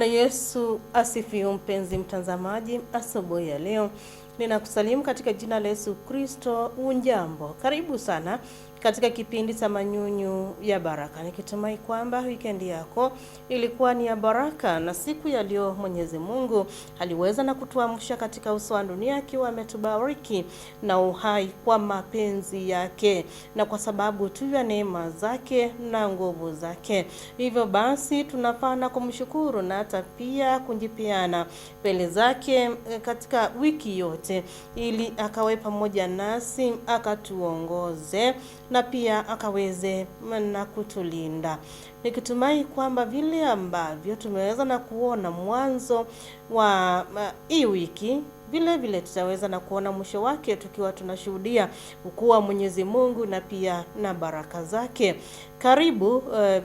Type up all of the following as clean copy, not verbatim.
Bwana Yesu asifiwe. Mpenzi mtazamaji, asubuhi ya leo ninakusalimu katika jina la Yesu Kristo. Unjambo, karibu sana katika kipindi cha Manyunyu ya Baraka, nikitumai kwamba wikendi yako ilikuwa ni ya baraka, na siku ya leo Mwenyezi Mungu aliweza na kutuamsha katika uso wa dunia akiwa ametubariki na uhai kwa mapenzi yake na kwa sababu tu ya neema zake na nguvu zake. Hivyo basi tunafaa na kumshukuru na hata pia kujipeana mbele zake katika wiki yote, ili akawe pamoja nasi, akatuongoze na pia akaweze na kutulinda. Nikitumai kwamba vile ambavyo tumeweza na kuona mwanzo wa hii wiki, vile vile tutaweza na kuona mwisho wake, tukiwa tunashuhudia ukuu wa Mwenyezi Mungu na pia na baraka zake. Karibu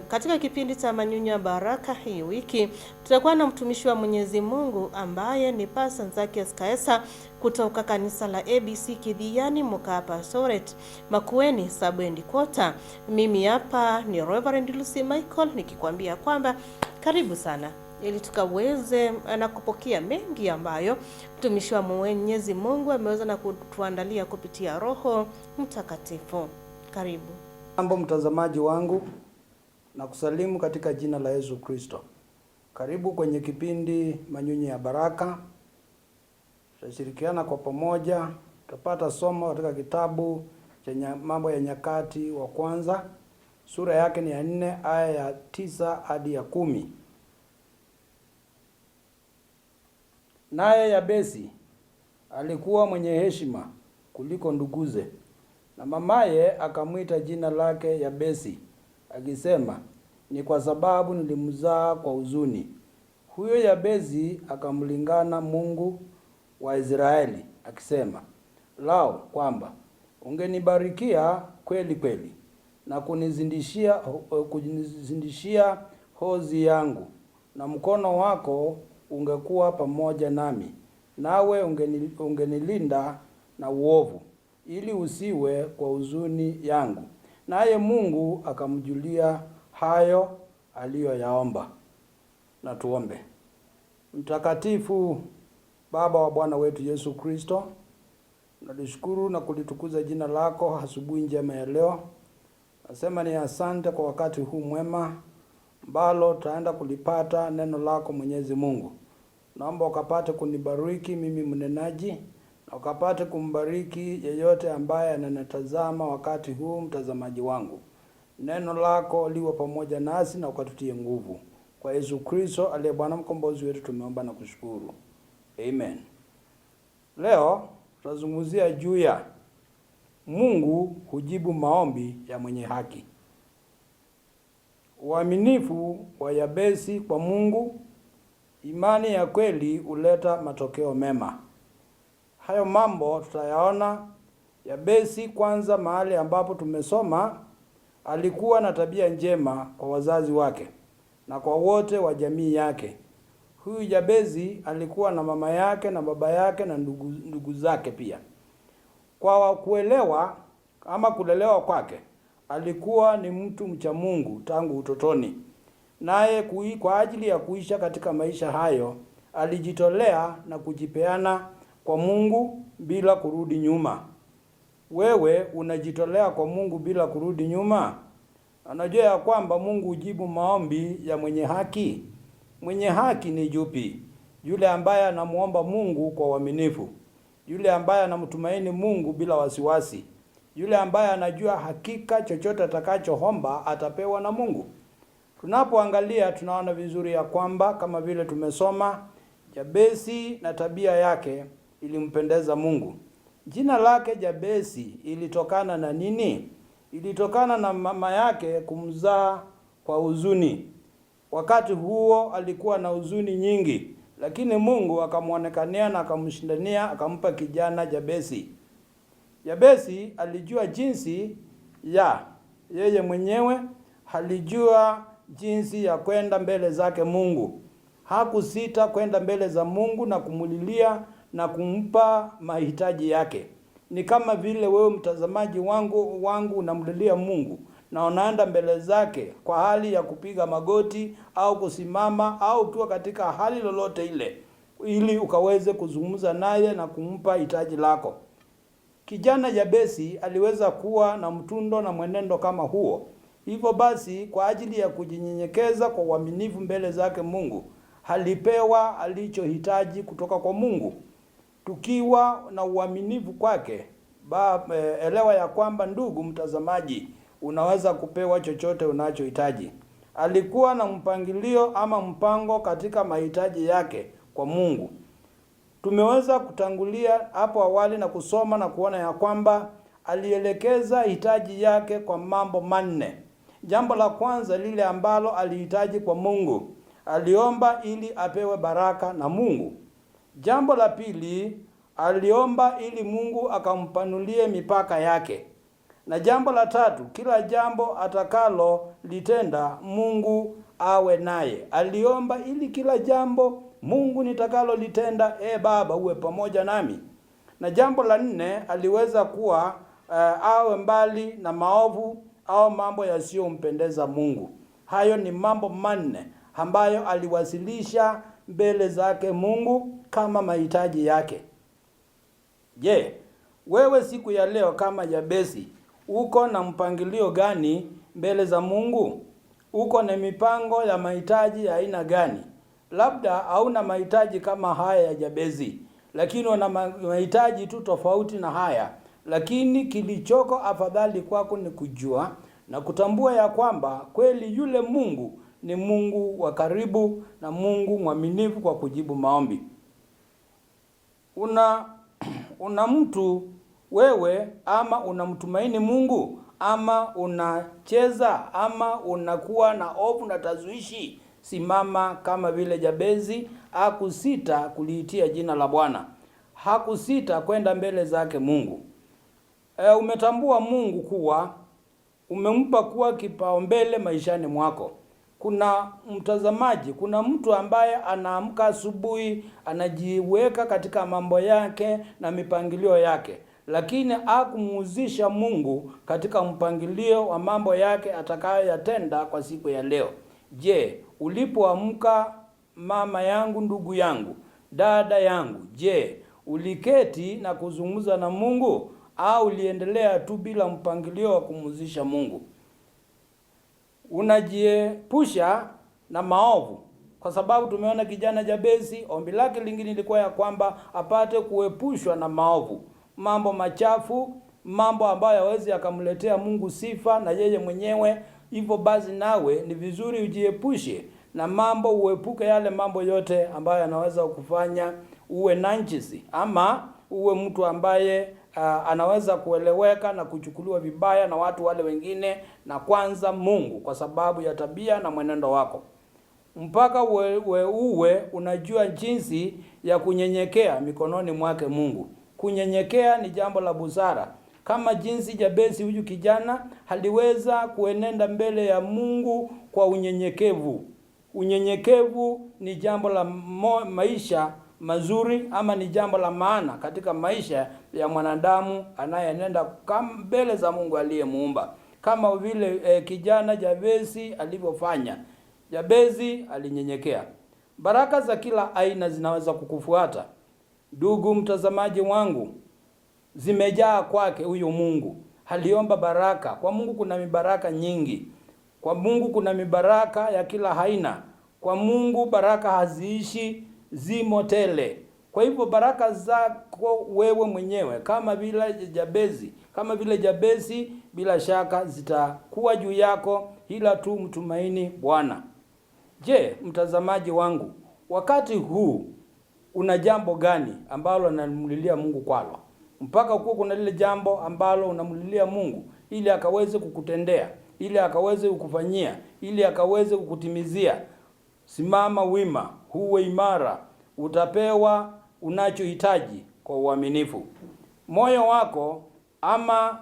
katika kipindi cha Manyunyu ya Baraka. Hii wiki tutakuwa na mtumishi wa Mwenyezi Mungu ambaye ni Pastor Zacchaeus Kaesa kutoka kanisa la ABC Kidhiani Mukapa Soret Makueni Sabwendi Kota. Mimi hapa ni Reverend Lucy Michael nikikwambia kwamba karibu sana, ili tukaweze na kupokea mengi ambayo mtumishi wa Mwenyezi Mungu ameweza na kutuandalia kupitia Roho Mtakatifu. Karibu. Mambo mtazamaji wangu, na kusalimu katika jina la Yesu Kristo. Karibu kwenye kipindi Manyunyu ya Baraka. Tutashirikiana kwa pamoja, tutapata somo katika kitabu cha Mambo ya Nyakati wa Kwanza, sura yake ni ya 4 aya ya 9 hadi ya 10. Naye Yabesi alikuwa mwenye heshima kuliko nduguze, na mamaye akamwita jina lake Yabesi, akisema, ni kwa sababu nilimzaa kwa huzuni. Huyo Yabesi akamlingana Mungu wa Israeli, akisema, lao kwamba ungenibarikia kweli kweli na kunizindishia hozi yangu, na mkono wako ungekuwa pamoja nami, nawe ungenilinda na uovu, ili usiwe kwa huzuni yangu. Naye Mungu akamjulia hayo aliyoyaomba. Na tuombe. Mtakatifu Baba wa Bwana wetu Yesu Kristo, tunashukuru na kulitukuza jina lako asubuhi njema ya leo. Nasema ni asante kwa wakati huu mwema ambalo tutaenda kulipata neno lako Mwenyezi Mungu. Naomba ukapate kunibariki mimi mnenaji, na ukapate kumbariki yeyote ambaye ananitazama wakati huu, mtazamaji wangu. Neno lako liwe pamoja nasi na ukatutie nguvu. Kwa Yesu Kristo aliye Bwana mkombozi wetu tumeomba na kushukuru. Amen. Leo tutazungumzia juu ya Mungu hujibu maombi ya mwenye haki. Uaminifu wa Yabesi kwa Mungu, imani ya kweli huleta matokeo mema. Hayo mambo tutayaona. Yabesi kwanza, mahali ambapo tumesoma, alikuwa na tabia njema kwa wazazi wake na kwa wote wa jamii yake. Huyu Yabesi alikuwa na mama yake na baba yake na ndugu zake pia. Kwa kuelewa ama kulelewa kwake, alikuwa ni mtu mcha Mungu tangu utotoni. Naye kwa ajili ya kuisha katika maisha hayo, alijitolea na kujipeana kwa Mungu bila kurudi nyuma. Wewe unajitolea kwa Mungu bila kurudi nyuma? Unajua ya kwamba Mungu hujibu maombi ya mwenye haki? Mwenye haki ni yupi? Yule ambaye anamuomba Mungu kwa uaminifu, yule ambaye anamtumaini Mungu bila wasiwasi, yule ambaye anajua hakika chochote atakachoomba atapewa na Mungu. Tunapoangalia tunaona vizuri ya kwamba kama vile tumesoma, Yabesi na tabia yake ilimpendeza Mungu. Jina lake Yabesi ilitokana na nini? Ilitokana na mama yake kumzaa kwa huzuni. Wakati huo alikuwa na huzuni nyingi, lakini Mungu akamuonekania na akamshindania, akampa kijana Yabesi. Yabesi alijua jinsi ya yeye mwenyewe, alijua jinsi ya kwenda mbele zake Mungu. Hakusita kwenda mbele za Mungu na kumulilia na kumpa mahitaji yake. Ni kama vile wewe mtazamaji wangu unamlilia Mungu na unaenda mbele zake kwa hali ya kupiga magoti au kusimama au ukiwa katika hali lolote ile, ili ukaweze kuzungumza naye na kumpa hitaji lako. Kijana Yabesi aliweza kuwa na mtundo na mwenendo kama huo. Hivyo basi, kwa ajili ya kujinyenyekeza kwa uaminifu mbele zake Mungu, alipewa alichohitaji kutoka kwa Mungu. Tukiwa na uaminifu kwake, elewa ya kwamba, ndugu mtazamaji, unaweza kupewa chochote unachohitaji. Alikuwa na mpangilio ama mpango katika mahitaji yake kwa Mungu. Tumeweza kutangulia hapo awali na kusoma na kuona ya kwamba alielekeza hitaji yake kwa mambo manne. Jambo la kwanza, lile ambalo alihitaji kwa Mungu, aliomba ili apewe baraka na Mungu. Jambo la pili, aliomba ili Mungu akampanulie mipaka yake. Na jambo la tatu, kila jambo atakalo litenda Mungu awe naye. Aliomba ili kila jambo Mungu nitakalo litenda, Baba uwe pamoja nami. Na jambo la nne, aliweza kuwa awe mbali na maovu au mambo yasiyompendeza Mungu. Hayo ni mambo manne ambayo aliwasilisha mbele zake Mungu kama mahitaji yake. Je, wewe siku ya leo kama Yabesi uko na mpangilio gani mbele za Mungu? Uko na mipango ya mahitaji ya aina gani? Labda hauna mahitaji kama haya ya Yabesi, lakini una mahitaji tu tofauti na haya. Lakini kilichoko afadhali kwako ni kujua na kutambua ya kwamba kweli yule Mungu ni Mungu wa karibu na Mungu mwaminifu kwa kujibu maombi. Una mtu wewe, ama unamtumaini Mungu, ama unacheza, ama unakuwa na hofu na tazuishi? Simama kama vile Yabesi hakusita kuliitia jina la Bwana. Hakusita kwenda mbele zake Mungu. Umetambua Mungu kuwa umempa kuwa kipaumbele maishani mwako. Kuna mtazamaji, kuna mtu ambaye anaamka asubuhi, anajiweka katika mambo yake na mipangilio yake, lakini hakumuhusisha Mungu katika mpangilio wa mambo yake atakayoyatenda kwa siku ya leo. Je, ulipoamka mama yangu, ndugu yangu, dada yangu, je, uliketi na kuzungumza na Mungu au uliendelea tu bila mpangilio wa kumhusisha Mungu? Unajiepusha na maovu, kwa sababu tumeona kijana Yabesi ombi lake lingine lilikuwa ya kwamba apate kuepushwa na maovu, mambo machafu, mambo ambayo hawezi akamletea Mungu sifa na yeye mwenyewe. Hivyo basi nawe ni vizuri ujiepushe na mambo, uepuke yale mambo yote ambayo yanaweza kufanya uwe najisi ama uwe mtu ambaye anaweza kueleweka na kuchukuliwa vibaya na watu wale wengine, na kwanza Mungu, kwa sababu ya tabia na mwenendo wako. Mpaka uwe unajua jinsi ya kunyenyekea mikononi mwake Mungu. Kunyenyekea ni jambo la busara. Kama jinsi Yabesi huyu kijana aliweza kuenenda mbele ya Mungu kwa unyenyekevu. Unyenyekevu ni jambo la maisha mazuri, ama ni jambo la maana katika maisha ya mwanadamu anayenenda mbele za Mungu aliyemuumba, kama vile kijana Yabesi alivyofanya. Yabesi alinyenyekea. Baraka za kila aina zinaweza kukufuata. Ndugu mtazamaji wangu, zimejaa kwake huyu Mungu. Aliomba baraka. Kwa Mungu kuna mibaraka nyingi. Kwa Mungu kuna mibaraka ya kila aina. Kwa Mungu baraka haziishi, zimo tele. Kwa hivyo baraka zako wewe mwenyewe kama vile Yabesi bila shaka zitakuwa juu yako, ila tu mtumaini Bwana. Je, mtazamaji wangu, wakati huu una jambo gani ambalo unamlilia Mungu kwalo? Mpaka kuwa kuna lile jambo ambalo unamlilia Mungu ili akaweze kukutendea, ili akaweze kukufanyia, ili akaweze kukutimizia. Simama wima, huwe imara, utapewa unachohitaji kwa uaminifu. Moyo wako ama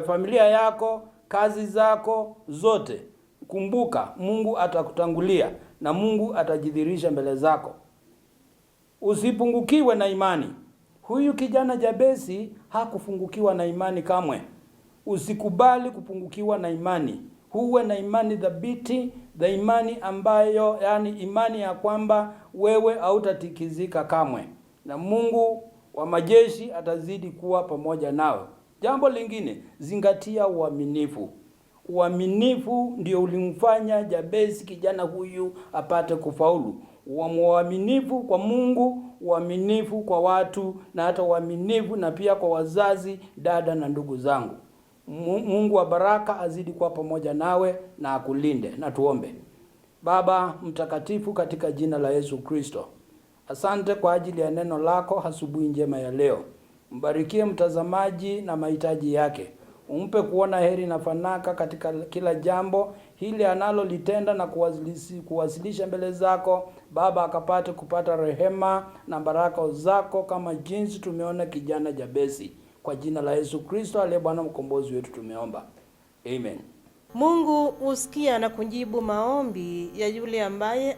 familia yako, kazi zako zote, kumbuka Mungu atakutangulia na Mungu atajidhihirisha mbele zako. Usipungukiwe na imani. Huyu kijana Yabesi hakufungukiwa na imani kamwe. Usikubali kupungukiwa na imani. Huwe na imani thabiti, imani ambayo, imani ya kwamba wewe hautatikizika kamwe, na Mungu wa majeshi atazidi kuwa pamoja nawe. Jambo lingine, zingatia uaminifu. Uaminifu ndio ulimfanya Jabesi, kijana huyu, apate kufaulu. Uaminifu kwa Mungu, uaminifu kwa watu, na hata uaminifu na pia kwa wazazi, dada na ndugu zangu. Mungu wa baraka azidi kuwa pamoja nawe na akulinde. Na tuombe. Baba mtakatifu, katika jina la Yesu Kristo, asante kwa ajili ya neno lako asubuhi njema ya leo. Mbarikie mtazamaji na mahitaji yake. Umpe kuona heri na fanaka katika kila jambo hili analolitenda na kuwasilisha mbele zako. Baba, akapate kupata rehema na baraka zako kama jinsi tumeona kijana Jabesi. Kwa jina la Yesu Kristo aliye Bwana mkombozi wetu tumeomba. Amen. Mungu usikia na kujibu maombi ya yule ambaye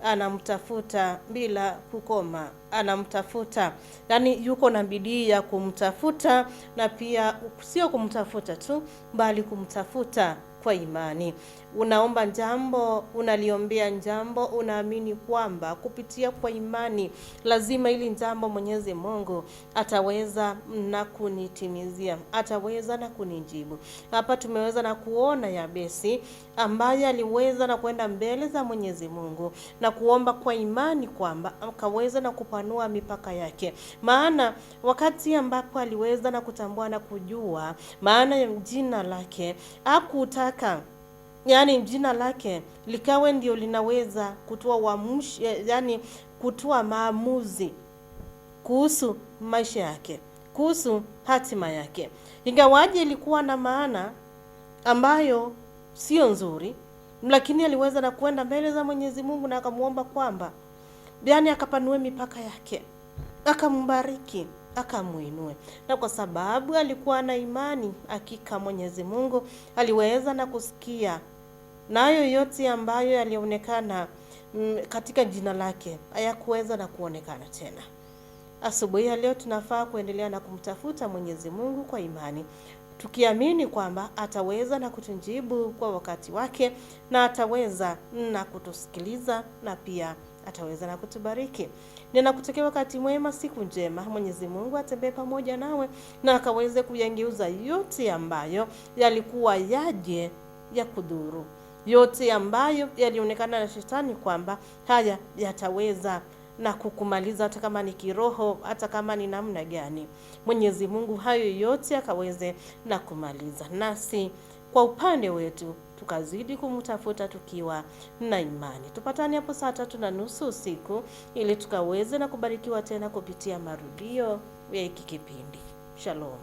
anamtafuta bila kukoma, anamtafuta, yani yuko na bidii ya kumtafuta, na pia sio kumtafuta tu, bali kumtafuta kwa imani. Unaomba jambo, unaliombea jambo, unaamini kwamba kupitia kwa imani lazima ili jambo Mwenyezi Mungu ataweza na kunitimizia, ataweza na kunijibu. Hapa tumeweza na kuona Yabesi ambaye aliweza na kwenda mbele za Mwenyezi Mungu na kuomba kwa imani kwamba akaweza na kupanua mipaka yake. Maana wakati ambapo aliweza na kutambua na kujua maana ya jina lake, hakutaka jina lake likawe ndio linaweza kutoa maamuzi kuhusu maisha yake, kuhusu hatima yake. Ingawaje ilikuwa na maana ambayo sio nzuri, lakini aliweza na kwenda mbele za Mwenyezi Mungu na akamuomba kwamba akapanue mipaka yake, akambariki, akamuinue. Na kwa sababu alikuwa na imani, hakika Mwenyezi Mungu aliweza na kusikia, nayo yote ambayo yalionekana katika jina lake hayakuweza na kuonekana tena. Asubuhi ya leo tunafaa kuendelea na kumtafuta Mwenyezi Mungu kwa imani, tukiamini kwamba ataweza na kutujibu kwa wakati wake, na ataweza na kutusikiliza, na pia ataweza na kutubariki. Ninakutakia wakati mwema, siku njema. Mwenyezi Mungu atembee pamoja nawe na akaweze kuyangeuza yote ambayo yalikuwa yaje ya kudhuru, yote ambayo yalionekana na shetani kwamba haya yataweza na kukumaliza, hata kama ni kiroho, hata kama ni namna gani. Mwenyezi Mungu hayo yote akaweze na kumaliza, nasi kwa upande wetu tukazidi kumtafuta tukiwa na imani. Tupatane hapo saa 3:30 usiku ili tukaweze na kubarikiwa tena kupitia marudio ya hiki kipindi. Shalom.